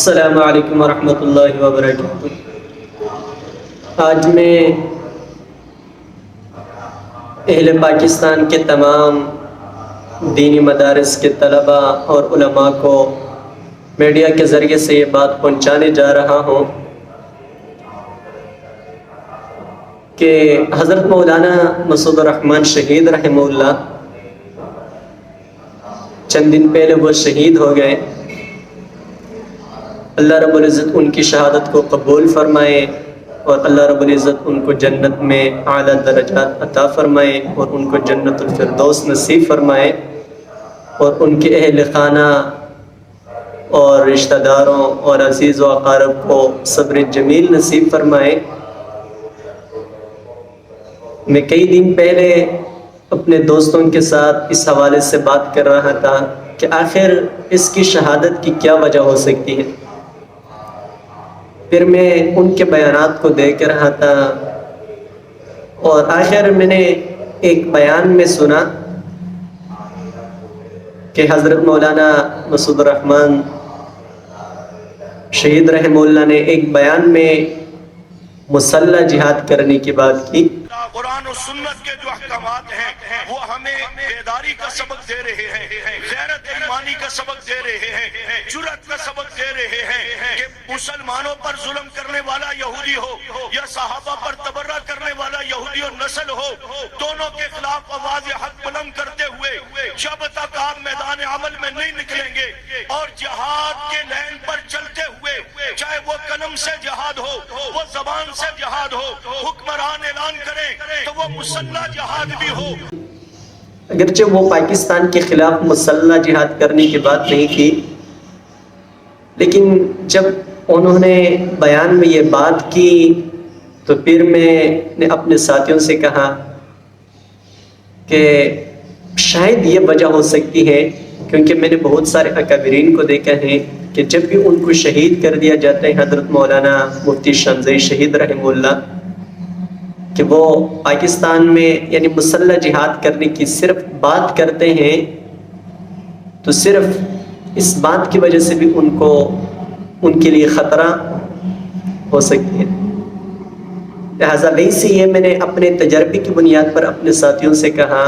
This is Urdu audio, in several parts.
السلام علیکم ورحمۃ اللہ وبرکاتہ۔ آج میں اہل پاکستان کے تمام دینی مدارس کے طلباء اور علماء کو میڈیا کے ذریعے سے یہ بات پہنچانے جا رہا ہوں کہ حضرت مولانا مسعود الرحمن شہید رحمہ اللہ چند دن پہلے وہ شہید ہو گئے۔ اللہ رب العزت ان کی شہادت کو قبول فرمائے اور اللہ رب العزت ان کو جنت میں اعلیٰ درجات عطا فرمائے اور ان کو جنت الفردوس نصیب فرمائے اور ان کے اہل خانہ اور رشتہ داروں اور عزیز و اقارب کو صبر جمیل نصیب فرمائے۔ میں کئی دن پہلے اپنے دوستوں کے ساتھ اس حوالے سے بات کر رہا تھا کہ آخر اس کی شہادت کی کیا وجہ ہو سکتی ہے۔ پھر میں ان کے بیانات کو دیکھ رہا تھا اور آخر میں نے ایک بیان میں سنا کہ حضرت مولانا مسعود الرحمن شہید رحمہ اللہ نے ایک بیان میں مسلح جہاد کرنے کی بات کی۔ قرآن و سنت کے جو احکامات ہیں وہ ہمیں بیداری کا سبق دے رہے ہیں، غیرت ایمانی کا سبق دے رہے ہیں، جرأت کا سبق دے رہے ہیں کہ مسلمانوں پر ظلم کرنے والا یہودی ہو یا صحابہ پر تبرہ کرنے والا یہودی و نسل ہو، دونوں کے خلاف آواز حق بلند کرتے ہوئے جب تک آپ میدان عمل میں نہیں نکلیں گے اور جہاد کے لین پر چلتے ہوئے، چاہے وہ قلم سے جہاد ہو، وہ زبان سے جہاد ہو، حکمران اعلان کریں تو وہ مسلح جہاد بھی ہو۔ اگرچہ وہ پاکستان کے خلاف مسلح جہاد کرنے کی بات نہیں کی، لیکن جب انہوں نے بیان میں یہ بات کی تو پھر میں نے اپنے ساتھیوں سے کہا کہ شاید یہ وجہ ہو سکتی ہے، کیونکہ میں نے بہت سارے اکابرین کو دیکھا ہے کہ جب بھی ان کو شہید کر دیا جاتا ہے، حضرت مولانا مفتی شمزئی شہید رحمہ اللہ، کہ وہ پاکستان میں یعنی مسلح جہاد کرنے کی صرف بات کرتے ہیں تو صرف اس بات کی وجہ سے بھی ان کے لیے خطرہ ہو سکتی ہے۔ لہٰذا ویسے یہ میں نے اپنے تجربے کی بنیاد پر اپنے ساتھیوں سے کہا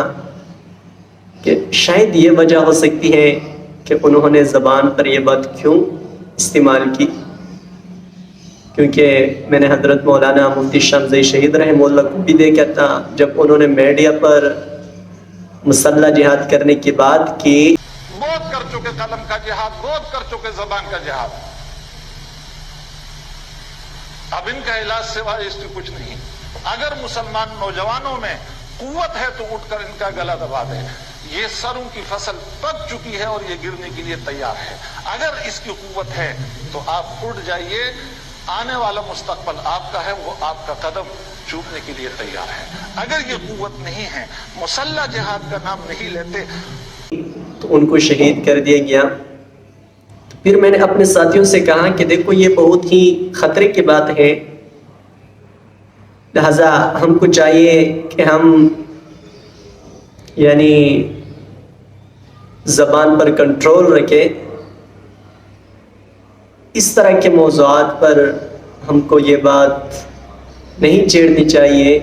کہ شاید یہ وجہ ہو سکتی ہے کہ انہوں نے زبان پر یہ بات کیوں استعمال کی، کیونکہ میں نے حضرت مولانا مفتی شمزئی شہید رحمہ اللہ کو بھی دیکھا تھا جب انہوں نے میڈیا پر مسلح جہاد کرنے کی بات کی۔ موت کر چکے قلم کا جہاد، موت کر چکے زبان کا جہاد، اب ان کا علاج سوائے اس کی کچھ نہیں۔ اگر مسلمان نوجوانوں میں قوت ہے تو اٹھ کر ان کا گلا دبا دیں۔ یہ سروں کی فصل پک چکی ہے اور یہ گرنے کے لیے تیار ہے۔ اگر اس کی قوت ہے تو آپ اٹھ جائیے، آنے والا مستقبل آپ کا ہے، وہ آپ کا قدم چومنے کے لیے تیار ہے۔ اگر یہ قوت نہیں ہے، مسلح جہاد کا نام نہیں لیتے تو ان کو شہید کر دیا گیا۔ پھر میں نے اپنے ساتھیوں سے کہا کہ دیکھو یہ بہت ہی خطرے کی بات ہے، لہذا ہم کو چاہیے کہ ہم یعنی زبان پر کنٹرول رکھیں، اس طرح کے موضوعات پر ہم کو یہ بات نہیں چھیڑنی چاہیے۔